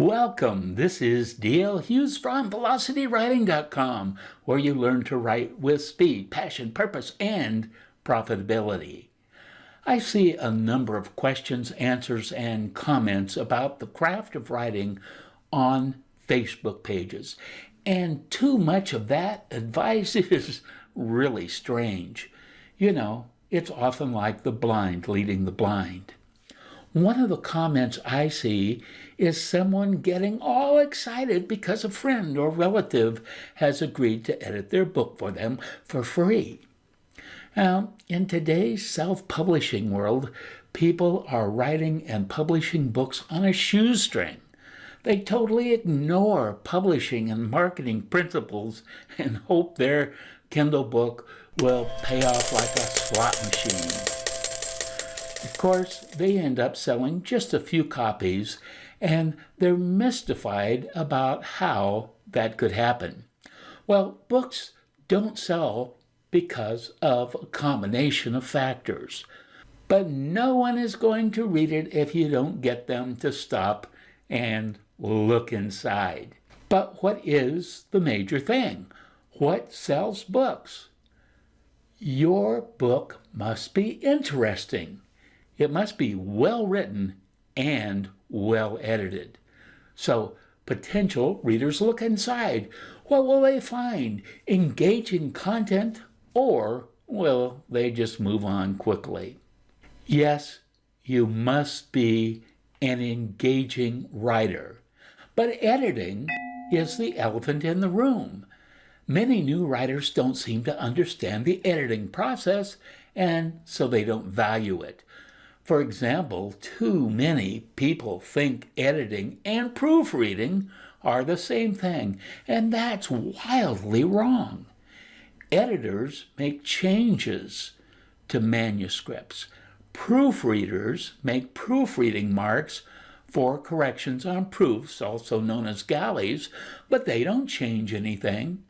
Welcome. This is D.L. Hughes from VelocityWriting.com, where you learn to write with speed, passion, purpose, and profitability. I see a number of questions, answers, and comments about the craft of writing on Facebook pages, and too much of that advice is really strange. You know, it's often like the blind leading the blind. One of the comments I see is someone getting all excited because a friend or relative has agreed to edit their book for them for free. Now, in today's self-publishing world, people are writing and publishing books on a shoestring. They totally ignore publishing and marketing principles and hope their Kindle book will pay off like a slot machine. Of course, they end up selling just a few copies, and they're mystified about how that could happen. Well, books don't sell because of a combination of factors. But no one is going to read it if you don't get them to stop and look inside. But what is the major thing? What sells books? Your book must be interesting. It must be well written and well edited. So potential readers look inside. What will they find? Engaging content, or will they just move on quickly? Yes, you must be an engaging writer. But editing is the elephant in the room. Many new writers don't seem to understand the editing process, and so they don't value it. For example, too many people think editing and proofreading are the same thing, and that's wildly wrong. Editors make changes to manuscripts. Proofreaders make proofreading marks for corrections on proofs, also known as galleys, but they don't change anything.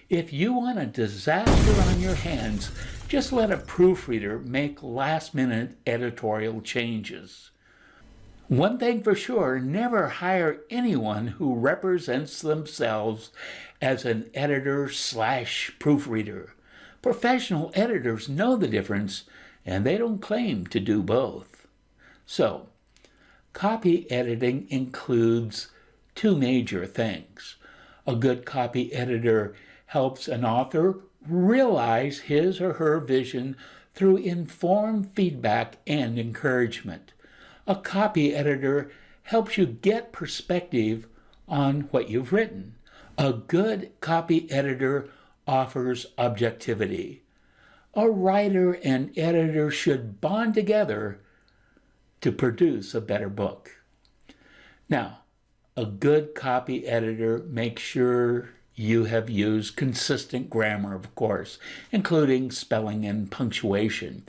If you want a disaster on your hands, just let a proofreader make last-minute editorial changes. One thing for sure, never hire anyone who represents themselves as an editor/proofreader. Professional editors know the difference, and they don't claim to do both. So, copy editing includes two major things. A good copy editor helps an author realize his or her vision through informed feedback and encouragement. A copy editor helps you get perspective on what you've written. A good copy editor offers objectivity. A writer and editor should bond together to produce a better book. Now, a good copy editor makes sure you have used consistent grammar, of course, including spelling and punctuation.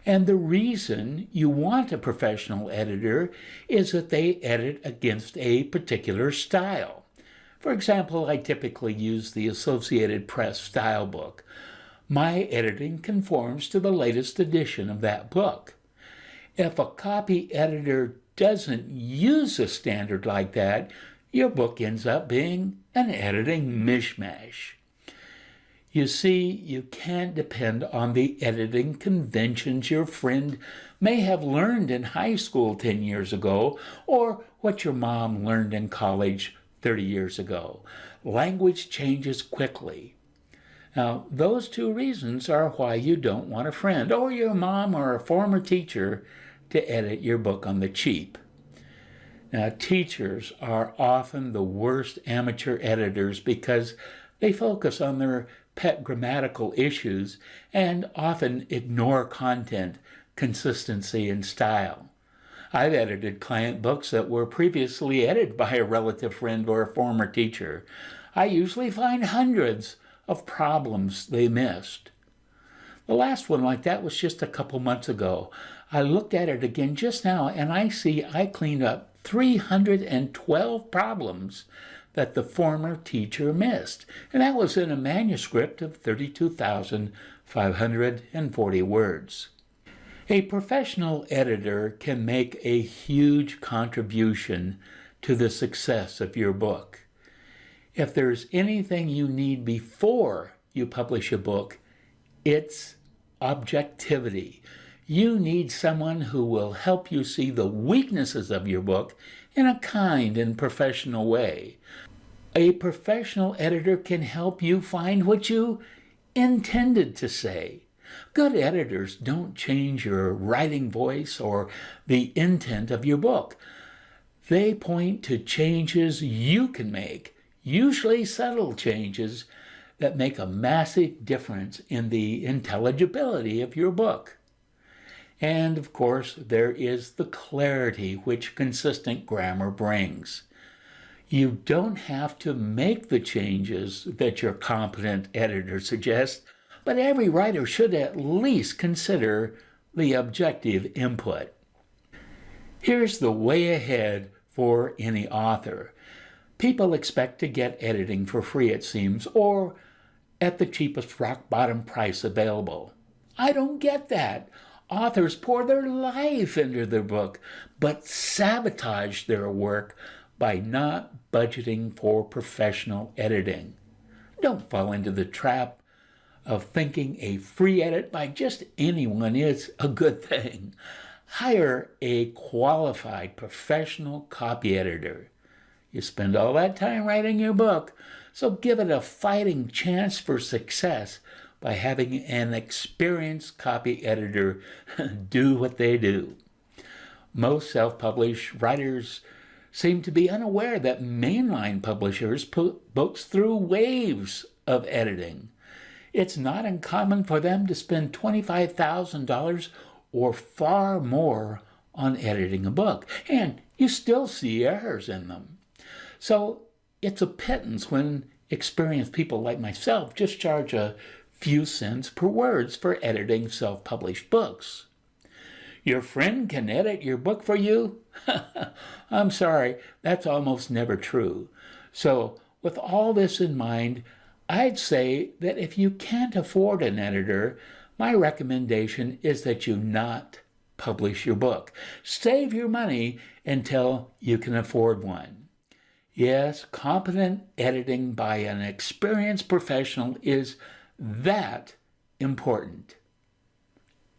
And the reason you want a professional editor is that they edit against a particular style. For example, I typically use the Associated Press style book. My editing conforms to the latest edition of that book. If a copy editor doesn't use a standard like that, your book ends up being an editing mishmash. You see, you can't depend on the editing conventions your friend may have learned in high school 10 years ago, or what your mom learned in college 30 years ago. Language changes quickly. Now, those two reasons are why you don't want a friend or your mom or a former teacher to edit your book on the cheap. Now, teachers are often the worst amateur editors because they focus on their pet grammatical issues and often ignore content, consistency, and style. I've edited client books that were previously edited by a relative friend or a former teacher. I usually find hundreds of problems they missed. The last one like that was just a couple months ago. I looked at it again just now, and I see I cleaned up 312 problems that the former teacher missed. And that was in a manuscript of 32,540 words. A professional editor can make a huge contribution to the success of your book. If there's anything you need before you publish a book, it's objectivity. You need someone who will help you see the weaknesses of your book in a kind and professional way. A professional editor can help you find what you intended to say. Good editors don't change your writing voice or the intent of your book. They point to changes you can make, usually subtle changes that make a massive difference in the intelligibility of your book. And of course, there is the clarity which consistent grammar brings. You don't have to make the changes that your competent editor suggests, but every writer should at least consider the objective input. Here's the way ahead for any author. People expect to get editing for free, it seems, or at the cheapest rock-bottom price available. I don't get that. Authors pour their life into their book, but sabotage their work by not budgeting for professional editing. Don't fall into the trap of thinking a free edit by just anyone is a good thing. Hire a qualified professional copy editor. You spend all that time writing your book, so give it a fighting chance for success by having an experienced copy editor do what they do. Most self-published writers seem to be unaware that mainline publishers put books through waves of editing. It's not uncommon for them to spend $25,000 or far more on editing a book, and you still see errors in them. So it's a pittance when experienced people like myself just charge a few cents per word for editing self-published books. Your friend can edit your book for you? I'm sorry, that's almost never true. So with all this in mind, I'd say that if you can't afford an editor, my recommendation is that you not publish your book. Save your money until you can afford one. Yes, competent editing by an experienced professional is that important.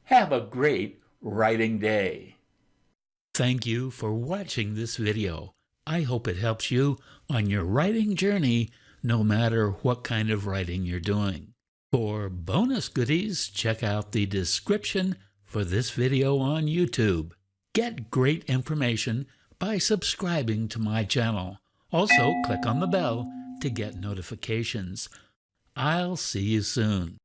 Have a great writing day. Thank you for watching this video. I hope it helps you on your writing journey, no matter what kind of writing you're doing. For bonus goodies, check out the description for this video on YouTube. Get great information by subscribing to my channel. Also, click on the bell to get notifications. I'll see you soon.